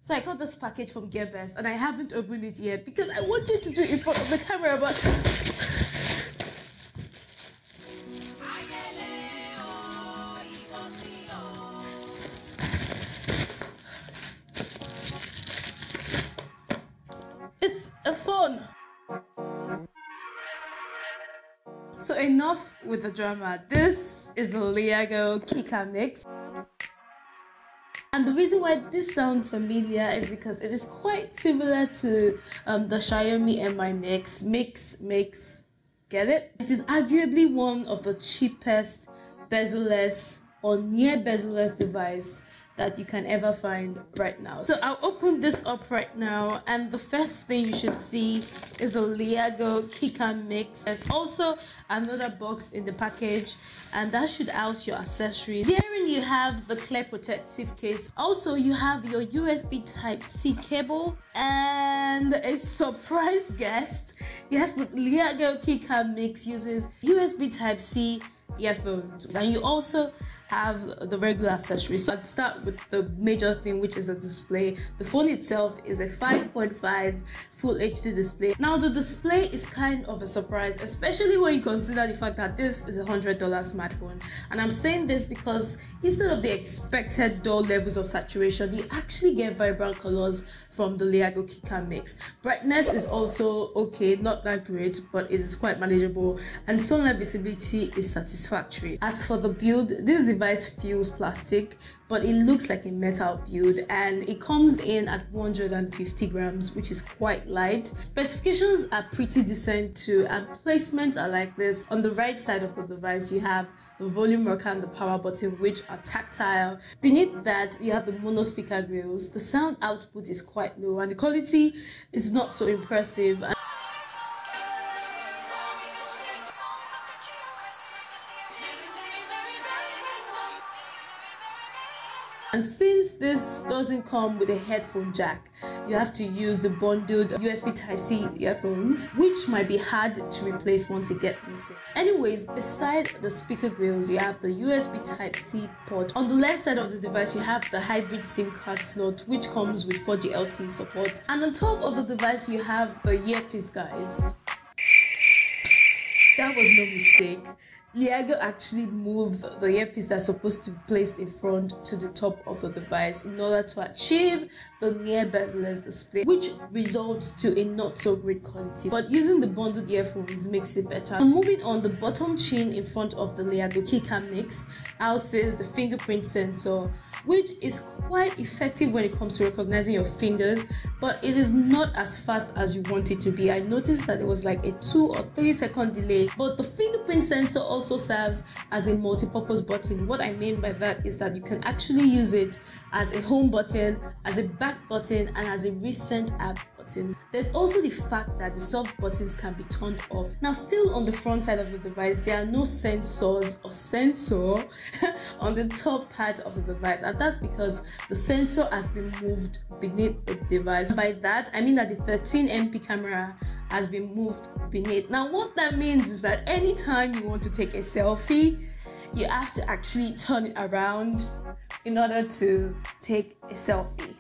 So I got this package from Gearbest and I haven't opened it yet because I wanted to do it in front of the camera, but it's a phone. So enough with the drama. This is a Leagoo Kiicaa mix. And the reason why this sounds familiar is because it is quite similar to the Xiaomi Mi Mix. Get it? It is arguably one of the cheapest bezel-less or near bezel-less device that you can ever find right now. So I'll open this up right now, and the first thing you should see is a Leagoo Kiicaa mix. There's also another box in the package, and that should house your accessories. Herein you have the clear protective case. Also you have your USB Type-C cable and a surprise guest. Yes, the Leagoo Kiicaa mix uses USB Type-C earphones, and you also have the regular accessories. So I'd start with the major thing, which is the display. The phone itself is a 5.5 full HD display. Now the display is kind of a surprise, especially when you consider the fact that this is a $100 smartphone. And I'm saying this because instead of the expected dull levels of saturation, you actually get vibrant colors from the Leagoo Kiicaa mix. Brightness is also okay, not that great, but it is quite manageable, and sunlight visibility is satisfactory. As for the build, this device feels plastic, but it looks like a metal build, and it comes in at 150 grams, which is quite light. Specifications are pretty decent too, and placements are like this. On the right side of the device, you have the volume rocker and the power button, which are tactile. Beneath that, you have the mono speaker grills. The sound output is quite low, and the quality is not so impressive. And since this doesn't come with a headphone jack, you have to use the bundled USB Type-C earphones, which might be hard to replace once it gets missing. Anyways, beside the speaker grills, you have the USB Type-C port. On the left side of the device, you have the hybrid SIM card slot, which comes with 4G LTE support. And on top of the device, you have the earpiece, guys. That was no mistake. Leagoo actually moved the earpiece that's supposed to be placed in front to the top of the device in order to achieve the near bezel-less display, which results to a not so great quality. But using the bundled earphones makes it better. And moving on, the bottom chin in front of the Leagoo Kiicaa mix houses the fingerprint sensor, which is quite effective when it comes to recognizing your fingers, but it is not as fast as you want it to be. I noticed that it was like a 2 or 3 second delay, but the fingerprint sensor also serves as a multi-purpose button. What I mean by that is that you can actually use it as a home button, as a back button, and as a recent app button. There's also the fact that the soft buttons can be turned off. Now, still on the front side of the device, there are no sensors or sensor on the top part of the device, and that's because the sensor has been moved beneath the device. By that, I mean that the 13MP camera has been moved beneath. Now, what that means is that anytime you want to take a selfie, you have to actually turn it around in order to take a selfie.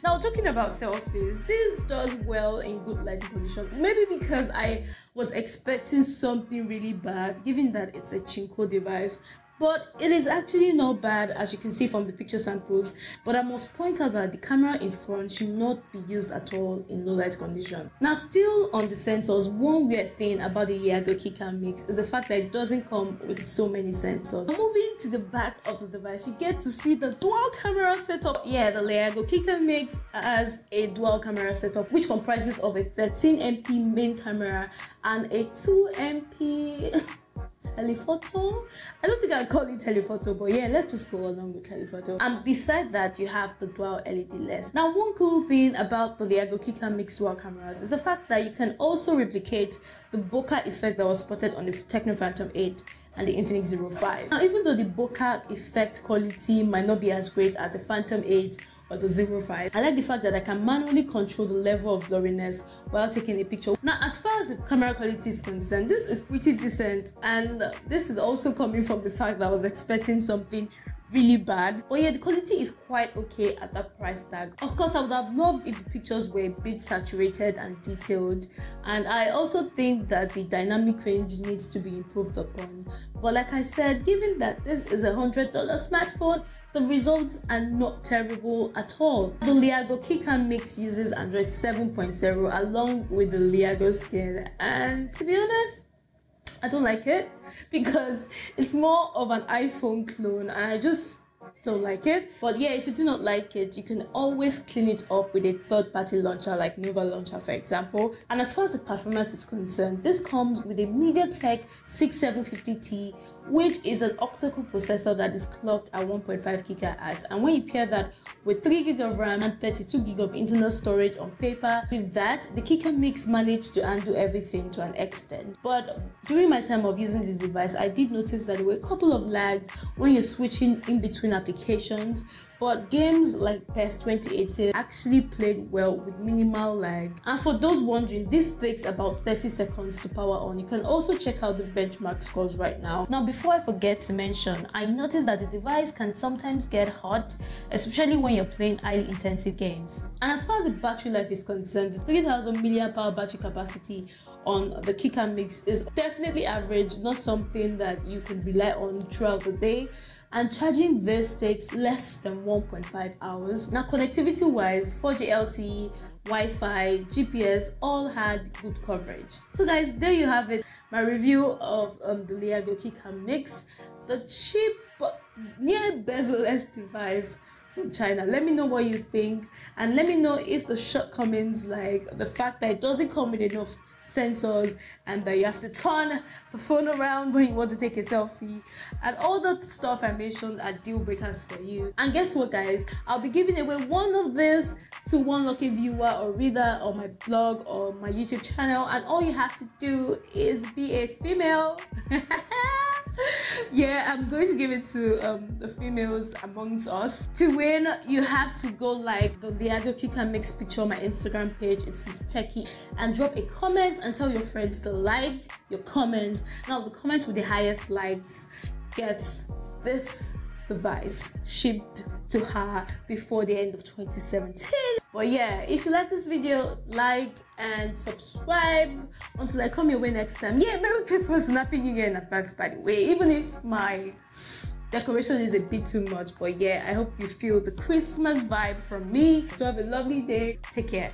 Now, talking about selfies, this does well in good lighting conditions. Maybe because I was expecting something really bad, given that it's a Chinko device. But it is actually not bad, as you can see from the picture samples. But I must point out that the camera in front should not be used at all in low light condition. Now, still on the sensors, one weird thing about the Leagoo Kiicaa mix is the fact that it doesn't come with so many sensors. Moving to the back of the device, you get to see the dual camera setup. Yeah, the Leagoo Kiicaa mix has a dual camera setup, which comprises of a 13MP main camera and a 2MP telephoto. I don't think I'd call it telephoto, but yeah, let's just go along with telephoto. And beside that, you have the dual LED lens. Now, one cool thing about the Leagoo Kiicaa mix dual cameras is the fact that you can also replicate the bokeh effect that was spotted on the Tecno Phantom 8 and the Infinix 05. Now, even though the bokeh effect quality might not be as great as the Phantom 8 or the 05, I like the fact that I can manually control the level of blurriness while taking a picture. Now, as far as the camera quality is concerned, this is pretty decent, and this is also coming from the fact that I was expecting something really bad. But yeah, the quality is quite okay at that price tag. Of course, I would have loved if the pictures were a bit saturated and detailed, and I also think that the dynamic range needs to be improved upon. But like I said, given that this is a $100 smartphone, the results are not terrible at all. The Leagoo Kiicaa Mix uses Android 7.0 along with the Leagoo skin, and to be honest, I don't like it because it's more of an iPhone clone, and I just don't like it. But yeah, if you do not like it, you can always clean it up with a third-party launcher like Nova Launcher, for example. And as far as the performance is concerned, this comes with a MediaTek 6750T, which is an octa-core processor that is clocked at 1.5 GHz. And when you pair that with 3 GB of RAM and 32 GB of internal storage on paper, with that, the Kiicaa Mix managed to undo everything to an extent. But during my time of using this device, I did notice that there were a couple of lags when you're switching in between applications, but games like PES 2018 actually played well with minimal lag. And for those wondering, this takes about 30 seconds to power on. You can also check out the benchmark scores right now. Now, before I forget to mention, I noticed that the device can sometimes get hot, especially when you're playing highly intensive games. And as far as the battery life is concerned, the 3000 mAh battery capacity on the Kiicaa Mix is definitely average, not something that you can rely on throughout the day. And charging this takes less than 1.5 hours. Now, connectivity wise, 4G LTE, Wi-Fi, GPS all had good coverage. So guys, there you have it, my review of the Leagoo Kiicaa Mix, the cheap near bezel-less device from China. Let me know what you think, and let me know if the shortcomings, like the fact that it doesn't come with enough sensors and that you have to turn the phone around when you want to take a selfie, and all that stuff I mentioned are deal breakers for you. And guess what guys, I'll be giving away one of this to one lucky viewer or reader on my blog or my YouTube channel, and all you have to do is be a female. Yeah, I'm going to give it to the females amongst us. To win, you have to go like the Leagoo Kiicaa Mix picture on my Instagram page, it's Miss Techie, and drop a comment and tell your friends to like your comment. Now the comment with the highest likes gets this device shipped to her before the end of 2017. But yeah, if you like this video, like and subscribe until I come your way next time. Yeah, Merry Christmas and Happy New Year in advance, by the way, even if my decoration is a bit too much. But yeah, I hope you feel the Christmas vibe from me. So have a lovely day. Take care.